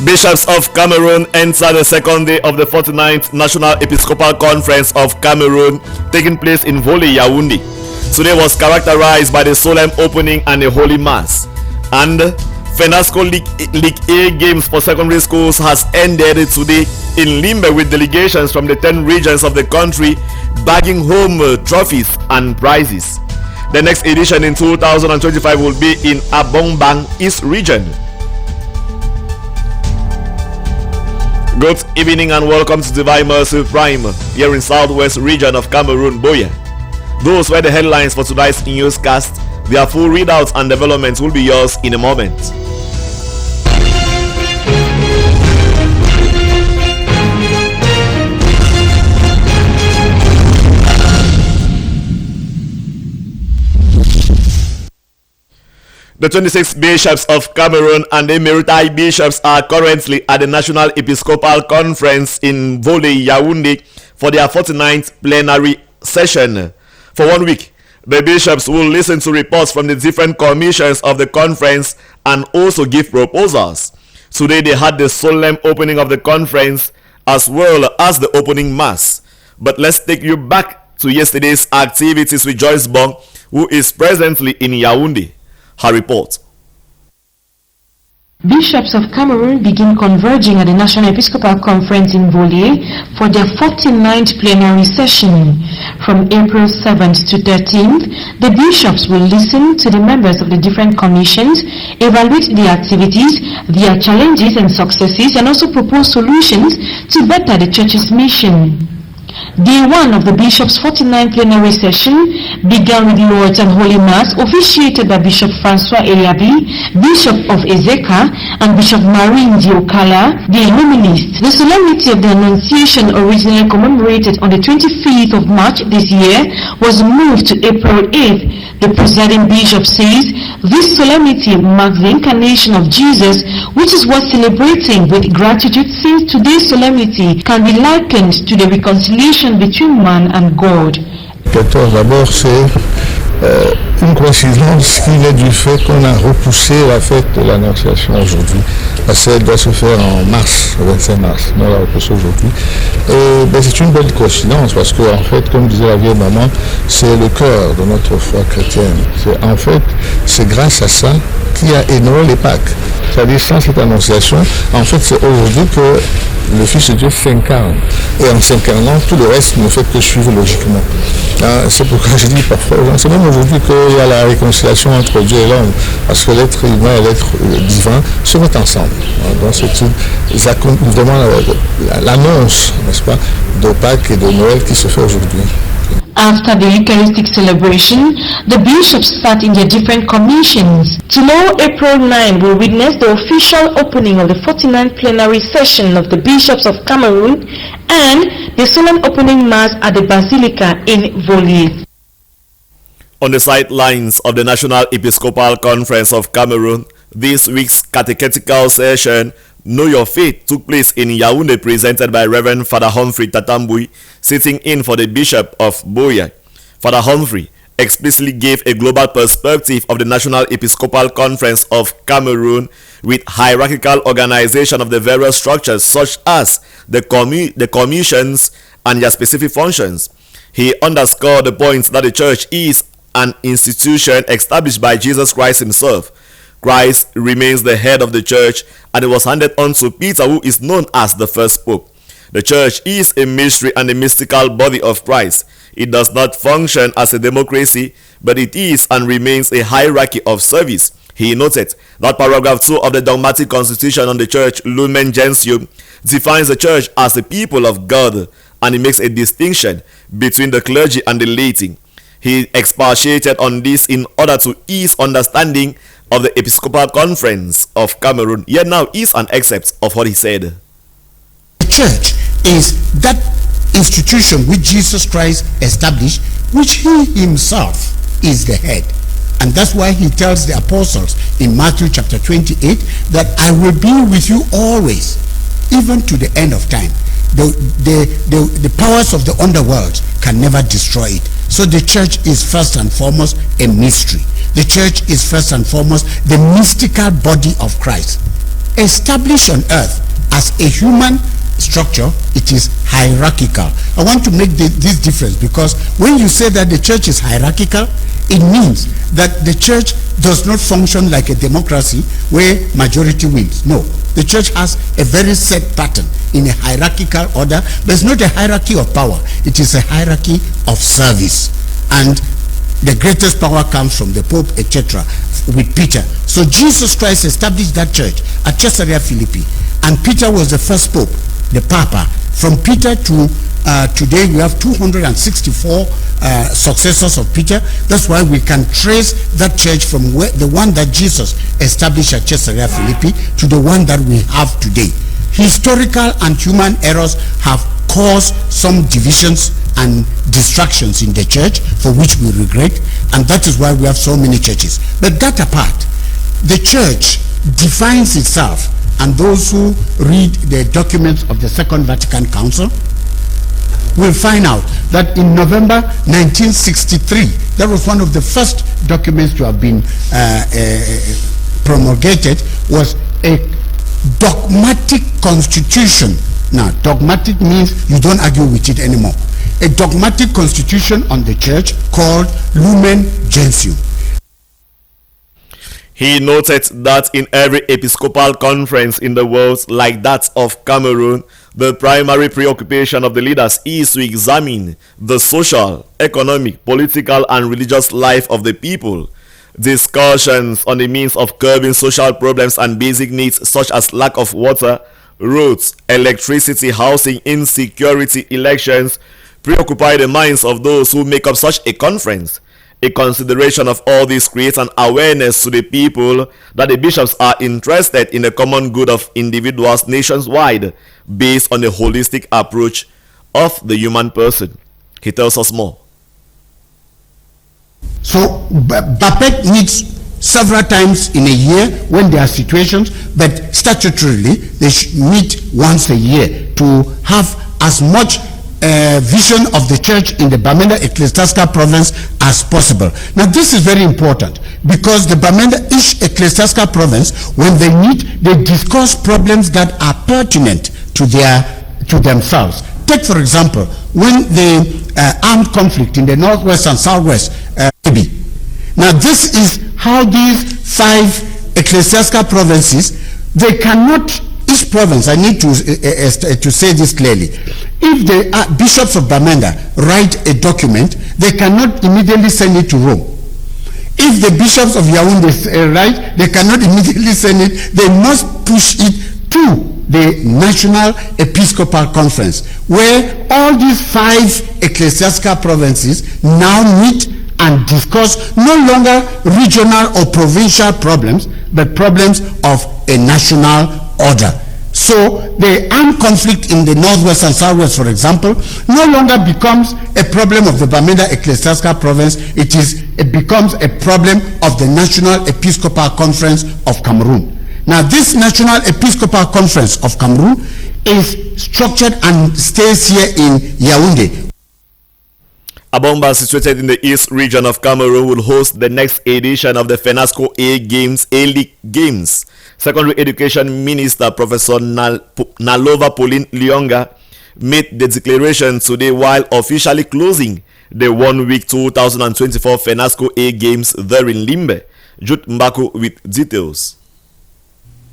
Bishops of Cameroon enter the second day of the 49th National Episcopal Conference of Cameroon, taking place in Volé, Yaoundé. Today was characterized by the solemn opening and a holy mass. And FENASCO League A games for secondary schools has ended today in Limbe, with delegations from the 10 regions of the country bagging home trophies and prizes. The next edition in 2025 will be in Abongbang East region. Good evening and welcome to Divine Mercy Prime here in Southwest region of Cameroon, Buea. Those were the headlines for tonight's newscast. Their full readouts and developments will be yours in a moment. The 26 bishops of Cameroon and the Emirati bishops are currently at the National Episcopal Conference in Volé, Yaoundé for their 49th plenary session. For 1 week, the bishops will listen to reports from the different commissions of the conference and also give proposals. Today they had the solemn opening of the conference as well as the opening mass. But let's take you back to yesterday's activities with Joyce Bong, who is presently in Yaoundé. Her report. Bishops of Cameroon begin converging at the National Episcopal Conference in Volé for their 49th plenary session. From April 7th to 13th, the bishops will listen to the members of the different commissions, evaluate their activities, their challenges and successes, and also propose solutions to better the church's mission. Day 1 of the Bishop's 49th plenary session began with Lord's and Holy Mass, officiated by Bishop Francois Eliabi, Bishop of Ezeka, and Bishop Marie Ndiokala, the Illuminist. The solemnity of the Annunciation, originally commemorated on the 25th of March this year, was moved to April 8th. The presiding bishop says this solemnity marks the incarnation of Jesus, which is worth celebrating with gratitude, since today's solemnity can be likened to the reconciliation between man and God. 14 d'abord, c'est une coïncidence qui est du fait qu'on a repoussé la fête de l'Annonciation aujourd'hui. Parce qu'elle doit se faire en mars, le 25 mars. On l'a repoussé aujourd'hui. C'est une belle coïncidence parce que, en fait, comme disait la vieille maman, c'est le cœur de notre foi chrétienne. C'est grâce à ça qui a énoré les Pâques. C'est-à-dire, sans cette annonciation, en fait, c'est aujourd'hui que le Fils de Dieu s'incarne. Et en s'incarnant, tout le reste ne fait que suivre logiquement. C'est pourquoi je dis parfois, c'est même aujourd'hui qu'il y a la réconciliation entre Dieu et l'homme, parce que l'être humain et l'être divin se mettent ensemble. Donc c'est évidemment l'annonce, n'est-ce pas, de Pâques et de Noël qui se fait aujourd'hui. After the Eucharistic celebration, the bishops sat in their different commissions. Tomorrow, April 9, will witness the official opening of the 49th plenary session of the Bishops of Cameroon and the solemn opening mass at the Basilica in Volé. On the sidelines of the National Episcopal Conference of Cameroon, this week's catechetical session, Know Your Faith, took place in Yaoundé, presented by Reverend Father Humphrey Tatambui, sitting in for the Bishop of Buea. Father Humphrey explicitly gave a global perspective of the National Episcopal Conference of Cameroon, with hierarchical organization of the various structures such as the commissions and their specific functions. He underscored the point that the church is an institution established by Jesus Christ himself. Christ remains the head of the church, and it was handed on to Peter, who is known as the first pope. The church is a mystery and a mystical body of Christ. It does not function as a democracy, but it is and remains a hierarchy of service. He noted that paragraph 2 of the dogmatic constitution on the church, Lumen Gentium, defines the church as the people of God, and it makes a distinction between the clergy and the laity. He expatiated on this in order to ease understanding of the Episcopal Conference of Cameroon. Yet now is an excerpt of what he said. The church is that institution which Jesus Christ established, which he himself is the head. And that's why he tells the apostles in Matthew chapter 28 that I will be with you always, even to the end of time. The powers of the underworld can never destroy it. So the church is first and foremost a mystery. The church is first and foremost the mystical body of Christ. established on earth as a human structure, it is hierarchical. I want to make this difference, because when you say that the church is hierarchical, it means that the church does not function like a democracy where majority wins. No, the church has a very set pattern in a hierarchical order, but it's not a hierarchy of power. It is a hierarchy of service. And the greatest power comes from the Pope, etc., with Peter. So Jesus Christ established that church at Caesarea Philippi, and Peter was the first Pope, the Papa. From Peter to today, we have 264 successors of Peter. That's why we can trace that church from the one that Jesus established at Caesarea Philippi to the one that we have today. Historical and human errors have caused some divisions and distractions in the church, for which we regret, and that is why we have so many churches. But that apart, the church defines itself, and those who read the documents of the Second Vatican Council will find out that in November 1963, that was one of the first documents to have been promulgated, was a dogmatic constitution. Now, dogmatic means you don't argue with it anymore. A dogmatic constitution on the church called Lumen Gentium. He noted that in every episcopal conference in the world, like that of Cameroon, the primary preoccupation of the leaders is to examine the social, economic, political, and religious life of the people. Discussions on the means of curbing social problems and basic needs such as lack of water, roads, electricity, housing, insecurity, elections preoccupy the minds of those who make up such a conference. A consideration of all this creates an awareness to the people that the bishops are interested in the common good of individuals nationwide, based on a holistic approach of the human person. He tells us more. So BAPEC meets several times in a year when there are situations, but statutorily they should meet once a year to have as much vision of the church in the Bamenda Ecclesiastical Province as possible. Now this is very important, because the Bamenda, each ecclesiastical province, when they meet, they discuss problems that are pertinent to themselves. Take for example, when the armed conflict in the northwest and southwest, now this is how these 5 ecclesiastical provinces, they cannot, each province, I need to say this clearly, if the bishops of Bamenda write a document, they cannot immediately send it to Rome. If the bishops of Yaoundé write, they cannot immediately send it, they must push it to the National Episcopal Conference, where all these 5 ecclesiastical provinces now meet and discuss no longer regional or provincial problems, but problems of a national order. So the armed conflict in the northwest and southwest, for example, no longer becomes a problem of the Bamenda Ecclesiastical Province. It becomes a problem of the National Episcopal Conference of Cameroon. Now this National Episcopal Conference of Cameroon is structured and stays here in Yaoundé. Abomba, situated in the east region of Cameroon, will host the next edition of the FENASCO A-League Games. Secondary Education Minister Professor Nalova Pauline Lyonga made the declaration today while officially closing the 1-week 2024 FENASCO A Games there in Limbe. Jude Mbaku with details.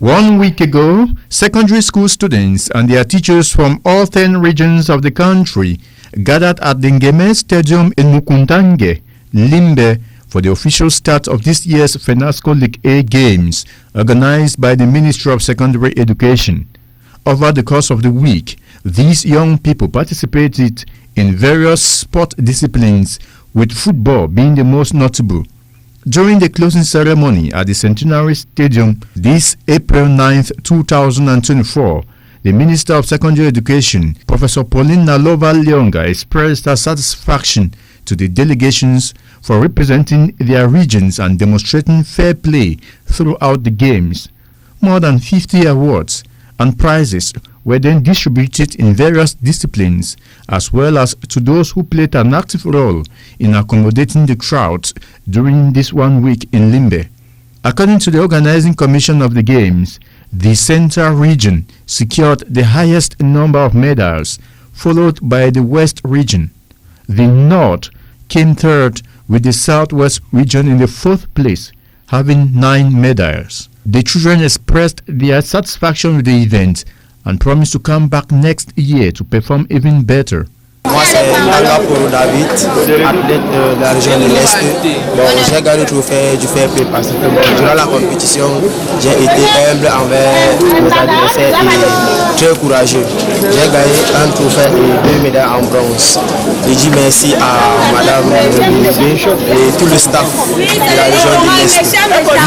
1 week ago, secondary school students and their teachers from all 10 regions of the country gathered at the Ngeme Stadium in Mukuntange, Limbe, for the official start of this year's FENASCO League A Games, organized by the Ministry of Secondary Education. Over the course of the week, these young people participated in various sport disciplines, with football being the most notable. During the closing ceremony at the Centenary Stadium this April 9th, 2024, the Minister of Secondary Education, Professor Pauline Nalova Lyonga, expressed her satisfaction to the delegations for representing their regions and demonstrating fair play throughout the games. More than 50 awards and prizes were then distributed in various disciplines, as well as to those who played an active role in accommodating the crowds during this 1 week in Limbe. According to the organizing commission of the games, The Central region secured the highest number of medals, followed by the West region. The North came third, with the Southwest region in the fourth place, having 9 medals. The children expressed their satisfaction with the event and promised to come back next year to perform even better. Moi c'est Nanga Poro David, athlète de la région de l'Est. Bon, j'ai gagné le trophée du fair play parce que durant la compétition, j'ai été humble envers mes adversaires et très courageux. J'ai gagné un trophée et 2 médailles en bronze. Je dis merci à Madame Rebélébé et tout le staff de la région de l'Est.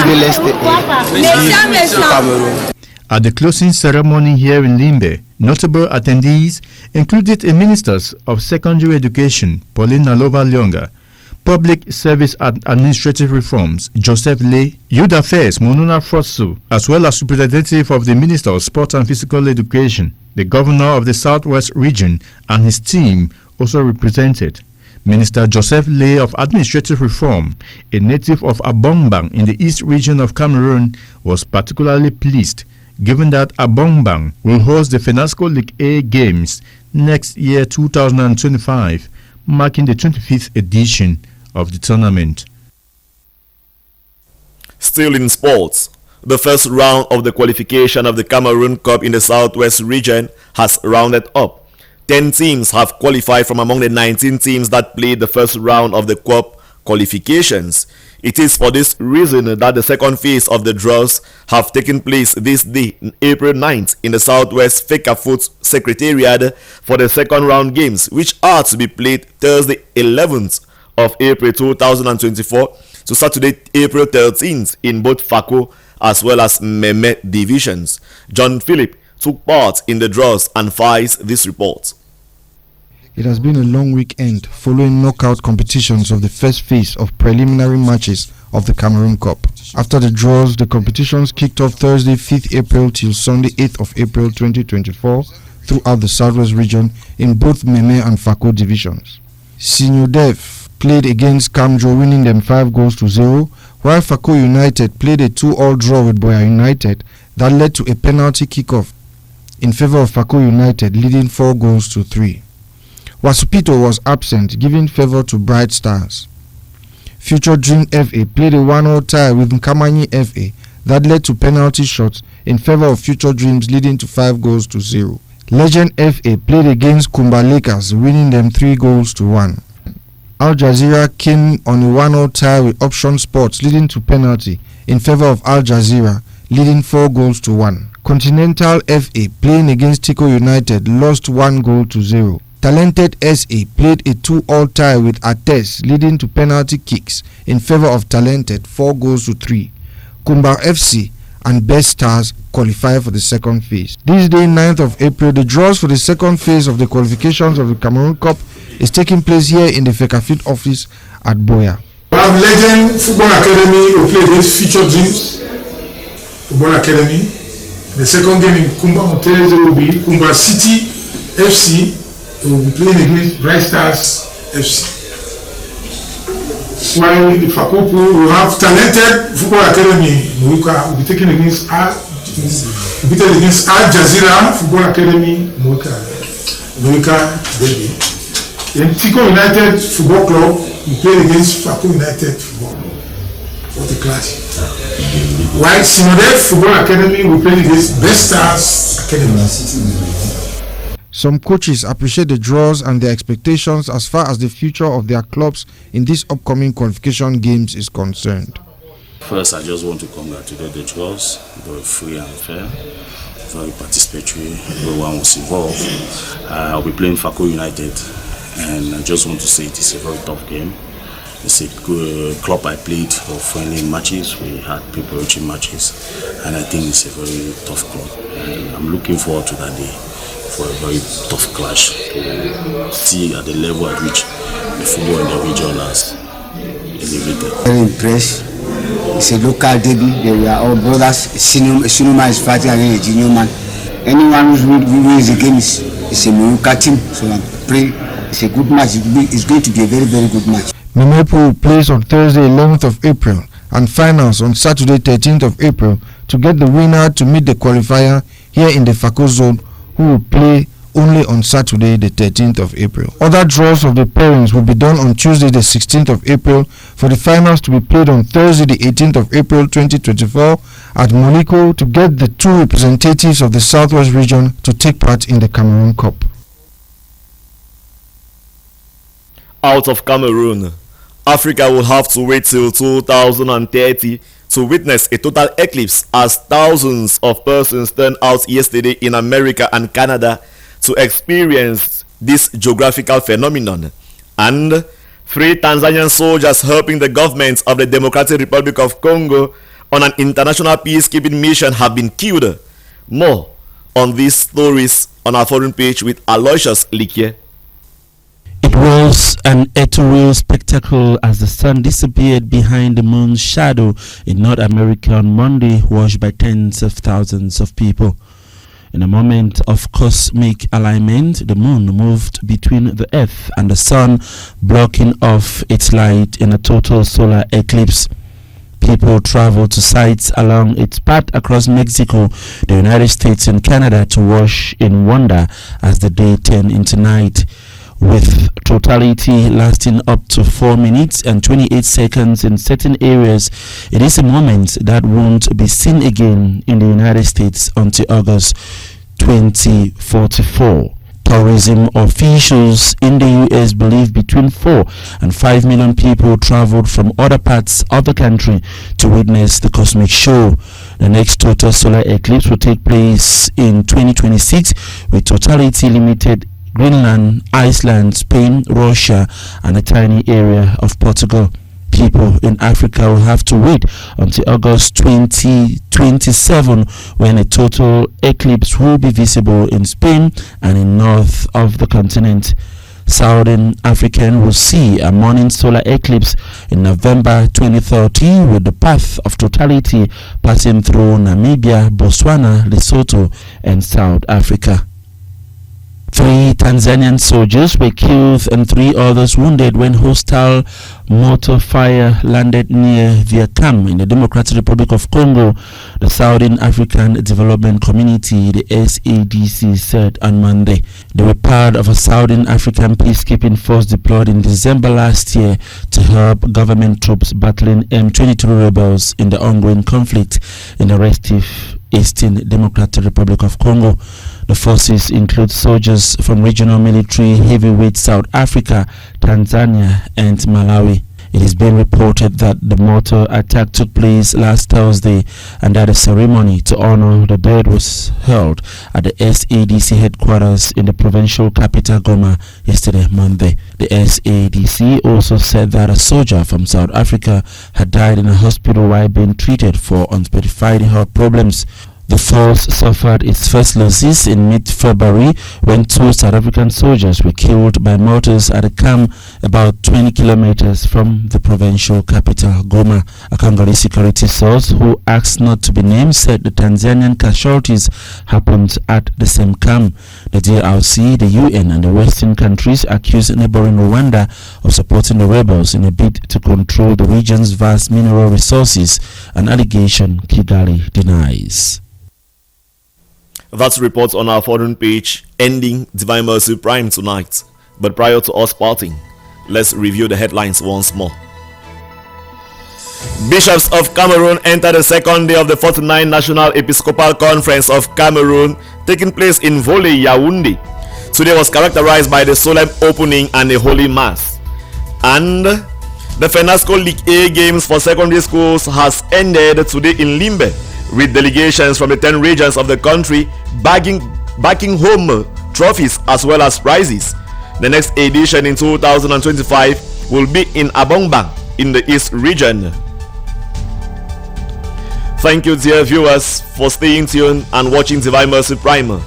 Vive l'Est et vive le Cameroun. At the closing ceremony here in Limbe, notable attendees included Ministers of Secondary Education, Pauline Nalova-Lyonga, Public Service and Administrative Reforms, Joseph Lay, Youth Affairs, Monuna Fosu, as well as representative of the Minister of Sport and Physical Education. The Governor of the Southwest Region and his team also represented. Minister Joseph Lay of Administrative Reform, a native of Abongbang in the East Region of Cameroon, was particularly pleased given that Abongbang will host the FENASCO League A Games next year 2025, marking the 25th edition of the tournament. Still in sports, the first round of the qualification of the Cameroon Cup in the Southwest region has rounded up. 10 teams have qualified from among the 19 teams that played the first round of the Cup qualifications. It is for this reason that the second phase of the draws have taken place this day, April 9th, in the Southwest Fecafoot Secretariat for the second round games, which are to be played Thursday 11th of April 2024 to Saturday April 13th in both FACO as well as Meme divisions. John Philip took part in the draws and files this report. It has been a long weekend following knockout competitions of the first phase of preliminary matches of the Cameroon Cup. After the draws, the competitions kicked off Thursday 5th April till Sunday 8th of April 2024 throughout the Southwest region in both Meme and FACO divisions. Sinyodev played against Kamjo, winning them 5-0, while FACO United played a 2-all draw with Boya United that led to a penalty kickoff in favor of FACO United, leading 4-3. Wasupito was absent, giving favor to Bright Stars. Future Dream FA played a 1-all tie with Nkamanyi FA that led to penalty shots in favor of Future Dreams, leading to 5-0. Legend FA played against Kumba Lakers, winning them 3-1. Al Jazeera came on a 1-all tie with Option Sports, leading to penalty in favor of Al Jazeera, leading 4-1. Continental FA playing against Tico United lost 1-0. Talented SA played a 2-all tie with Ates, leading to penalty kicks in favor of Talented 4-3. Kumba FC and Best Stars qualify for the second phase. This day, 9th of April, the draws for the second phase of the qualifications of the Cameroon Cup is taking place here in the FECAFIT office at Boya. We have Legend Football Academy who play against Future Dreams Football Academy. The second game in Kumba on Thursday will be Kumba City FC. We will be playing against Bright Stars FC. While in the Fakopo, we have Talented Football Academy. Muruka will be taking against Al Jazeera Football Academy. Muruka Derby. Then Tico United Football Club will play against Fako United Football. What a clash. While Sinodef Football Academy will play against Best Stars Academy. Some coaches appreciate the draws and their expectations as far as the future of their clubs in these upcoming qualification games is concerned. First, I just want to congratulate the draws. They were free and fair, very participatory. Everyone was involved. I'll be playing Fako United, and I just want to say it is a very tough game. It's a good club I played for friendly matches. We had preparatory matches, and I think it's a very tough club. And I'm looking forward to that day for a very tough clash to see at the level at which the football in the region has elevated. Very impressed. It's a local derby. They are all brothers. Sinoma is fighting against a junior man. Anyone who wins the game is a Muruka team. So I pray it's a good match. It's going to be a very, very good match. Memepo plays on Thursday 11th of April and finals on Saturday 13th of April to get the winner to meet the qualifier here in the FACO zone, who will play only on Saturday the 13th of April. Other draws of the pairings will be done on Tuesday the 16th of April for the finals to be played on Thursday the 18th of April 2024 at Moliko to get the two representatives of the Southwest region to take part in the Cameroon Cup. Out of Cameroon, Africa will have to wait till 2030 to witness a total eclipse, as thousands of persons turned out yesterday in America and Canada to experience this geographical phenomenon. And 3 Tanzanian soldiers helping the government of the Democratic Republic of Congo on an international peacekeeping mission have been killed. More on these stories on our foreign page with Aloysius Likie. It was an ethereal spectacle as the sun disappeared behind the moon's shadow in North America on Monday, watched by tens of thousands of people. In a moment of cosmic alignment, the moon moved between the earth and the sun, blocking off its light in a total solar eclipse. People traveled to sites along its path across Mexico, the United States and Canada to watch in wonder as the day turned into night. With totality lasting up to 4 minutes and 28 seconds in certain areas, it is a moment that won't be seen again in the United States until August 2044. Tourism officials in the U.S. believe between 4 and 5 million people traveled from other parts of the country to witness the cosmic show. The next total solar eclipse will take place in 2026, with totality limited Greenland, Iceland, Spain, Russia, and a tiny area of Portugal. People in Africa will have to wait until August 2027, when a total eclipse will be visible in Spain and in north of the continent. Southern African will see a morning solar eclipse in November 2030, with the path of totality passing through Namibia, Botswana, Lesotho, and South Africa. 3 Tanzanian soldiers were killed and 3 others wounded when hostile mortar fire landed near Viakam in the Democratic Republic of Congo, the Southern African Development Community, the SADC, said on Monday. They were part of a Southern African peacekeeping force deployed in December last year to help government troops battling M23 rebels in the ongoing conflict in the restive Eastern Democratic Republic of Congo. The forces include soldiers from regional military heavyweight South Africa, Tanzania, and Malawi. It has been reported that the mortar attack took place last Thursday and that a ceremony to honor the dead was held at the SADC headquarters in the provincial capital Goma yesterday, Monday. The SADC also said that a soldier from South Africa had died in a hospital while being treated for unspecified health problems. The force suffered its first losses in mid-February when 2 South African soldiers were killed by mortars at a camp about 20 kilometers from the provincial capital, Goma. A Congolese security source who asked not to be named said the Tanzanian casualties happened at the same camp. The DRC, the UN, and the Western countries accused neighboring Rwanda of supporting the rebels in a bid to control the region's vast mineral resources, an allegation Kigali denies. That's reports on our foreign page, ending Divine Mercy Prime tonight. But prior to us parting, let's review the headlines once more. Bishops of Cameroon enter the second day of the 49th National Episcopal Conference of Cameroon, taking place in Volé, Yaoundé. Today was characterized by the solemn opening and the Holy Mass. And the FENASCO League A games for secondary schools has ended today in Limbe, with delegations from the 10 regions of the country bagging home trophies as well as prizes. The next edition in 2025 will be in Abongba in the East region. Thank you, dear viewers, for staying tuned and watching Divine Mercy Prime.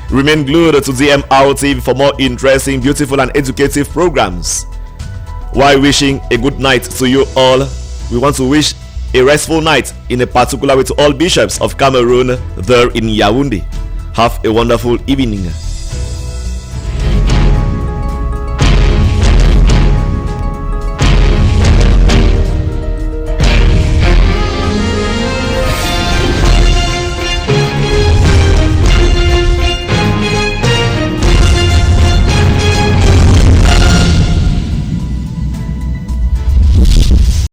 Remain glued to DMR TV for more interesting, beautiful and educative programs. While wishing a good night to you all, we want to wish a restful night in a particular way to all bishops of Cameroon there in Yaoundé. Have a wonderful evening.